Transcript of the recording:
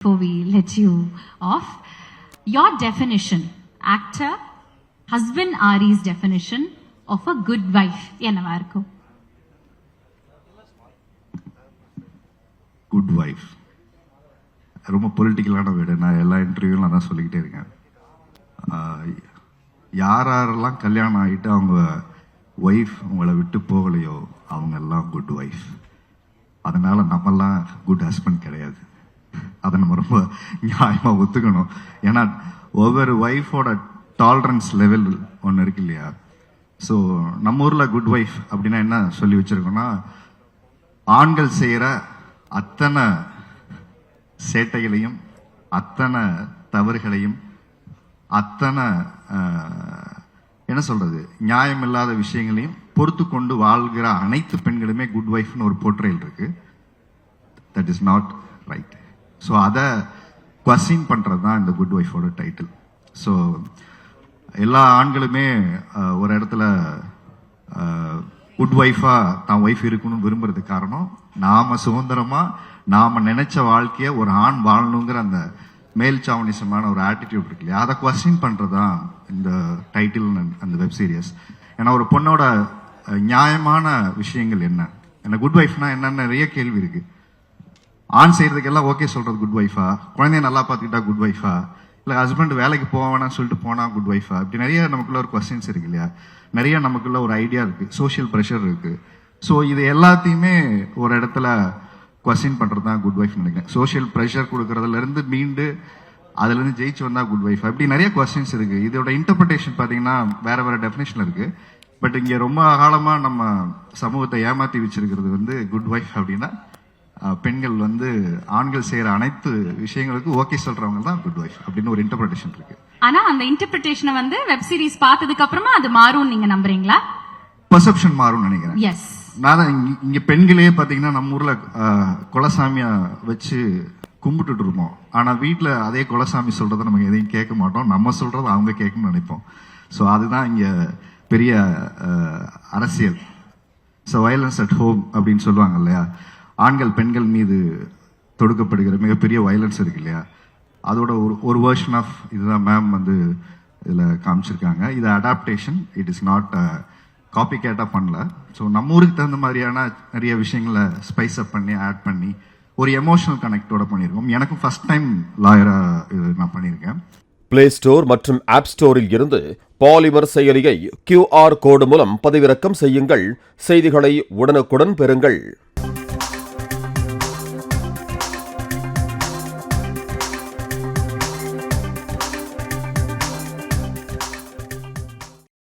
Before we let you off, your definition, actor, husband Ari's definition of a good wife, என்னவா இருக்கும்? Good wife ரொம்ப பொலிட்டிக்கலான வீடு. நான் எல்லா இன்டர்வியூலும் அதான் சொல்லிக்கிட்டே இருக்கேன். யாரெல்லாம் கல்யாணம் ஆகிட்டு அவங்க ஒய்ஃப் உங்களை விட்டு போகலையோ அவங்க எல்லாம் குட் ஒய்ஃப். அதனால நம்மெல்லாம் குட் ஹஸ்பண்ட் கிடையாது. அதை நம்ம ரொம்ப நியாயமாக ஒத்துக்கணும். ஏன்னா ஒவ்வொரு ஒய்ஃபோட டாலரன்ஸ் லெவல் ஒன்று இருக்கு இல்லையா? ஸோ நம்ம ஊரில் குட் ஒய்ஃப் அப்படின்னா என்ன சொல்லி வச்சுருக்கோன்னா, ஆண்கள் செய்கிற அத்தனை சேட்டைகளையும் அத்தனை தவறுகளையும் அத்தனை என்ன சொல்கிறது நியாயமில்லாத விஷயங்களையும் பொறுத்து கொண்டு வாழ்கிற அனைத்து பெண்களுமே குட் ஒய்ஃப்னு ஒரு போர்ட்ரேல் இருக்கு. That is not right. So அதை குவஸ்டின் பண்ணுறது தான் இந்த குட் ஒய்ஃபோட டைட்டில். ஸோ எல்லா ஆண்களுமே ஒரு இடத்துல குட் ஒய்ஃபாக தான் ஒய்ஃப் இருக்கணும்னு விரும்புறதுக்கு காரணம், நாம் சுதந்திரமாக நாம் நினைச்ச வாழ்க்கையை ஒரு ஆண் வாழணுங்கிற அந்த மேல் சாவனிசமான ஒரு ஆட்டிடியூட் இருக்கு இல்லையா, அதை குவஸ்டின் பண்ணுறது தான் இந்த டைட்டில் அந்த வெப் சீரியஸ். ஏன்னா ஒரு பொண்ணோட நியாயமான விஷயங்கள் என்ன குட் ஒய்ஃப்னா என்னன்னு நிறைய கேள்வி இருக்கு. ஆண் செய்யறதுக்கெல்லாம் ஓகே சொல்றது குட் ஒய்ஃபா, குழந்தைய நல்லா பார்த்துக்கிட்டா குட் ஒய்ஃபா, இல்லை ஹஸ்பண்ட் வேலைக்கு போவேன்னு சொல்லிட்டு போனா குட் ஒய்ஃபா, இப்படி நிறைய நமக்குள்ள ஒரு கொஸ்டின்ஸ் இருக்கு இல்லையா, நிறைய நமக்குள்ள ஒரு ஐடியா இருக்கு, சோஷியல் ப்ரெஷர் இருக்கு. ஸோ இது எல்லாத்தையுமே ஒரு இடத்துல கொஸ்டின் பண்றது தான் குட் ஒய்ஃப் நினைக்கிறேன். சோஷியல் ப்ரெஷர் கொடுக்கறதுல இருந்து மீண்டு அதுல இருந்து ஜெயிச்சு வந்தா குட் ஒய்ஃப், அப்படி நிறைய கொஸ்டின்ஸ் இருக்கு. இதோட இன்டர்பிரிட்டேஷன் பாத்தீங்கன்னா வேற வேற டெஃபினேஷன் இருக்கு. பட் இங்க ரொம்ப காலமா நம்ம சமூகத்தை ஏமாத்தி வச்சிருக்கிறது வந்து குட் ஒய்ஃப் அப்படின்னா பெண்கள் வந்து ஆண்கள் செய்யற அனைத்து விஷயங்களுக்கு ஓகே சொல்றவங்க தான் குட் ஒய்ஃப் அப்படின்னு ஒரு இன்டர்பிரிட்டேஷன் இருக்கு. ஆனா அந்த இன்டர்பிரிட்டேஷனை வந்து வெப் சீரிஸ் பார்த்ததுக்கு அப்புறமா அது மாறும் நீங்க நம்புறீங்களா? பெர்செப்ஷன் மாறும் நினைக்கிறேன். எஸ். நான் இங்க பெண்களே பாத்தீங்கன்னா நம்ம ஊர்ல குலசாமியா வச்சு கும்பிட்டுட்டு இருப்போம். ஆனா வீட்டுல அதே குலசாமி சொல்றதை நம்ம எதையும் கேட்க மாட்டோம், நம்ம சொல்றதை அவங்க கேட்கணும்னு நினைப்போம். ஸோ அதுதான் இங்க பெரிய அரசியல். ஸோ வயலன்ஸ் அட் ஹோம் அப்படின்னு சொல்லுவாங்க இல்லையா, ஆண்கள் பெண்கள் மீது தொடுக்கப்படுகிற மிகப்பெரிய வயலன்ஸ் இருக்கு இல்லையா, அதோட ஒரு வெர்ஷன் ஆஃப் இதுதான் மேம் வந்து இதில் காமிச்சிருக்காங்க. இது adaptation, it is not copy கேட்டாக பண்ணல. ஸோ நம்ம ஊருக்கு தகுந்த மாதிரியான நிறைய விஷயங்களை ஸ்பைஸ் அப் பண்ணி ஆட் பண்ணி ஒரு எமோஷனல் கனெக்டோட பண்ணியிருக்கோம். எனக்கும் ஃபர்ஸ்ட் டைம் லாயராக இது நான் பண்ணியிருக்கேன். பிளே ஸ்டோர் மற்றும் ஆப் ஸ்டோரில் இருந்து பாலிமர் செயலியை QR கோடு மூலம் பதிவிறக்கம் செய்யுங்கள். செய்திகளை உடனுக்குடன் பெறுங்கள்.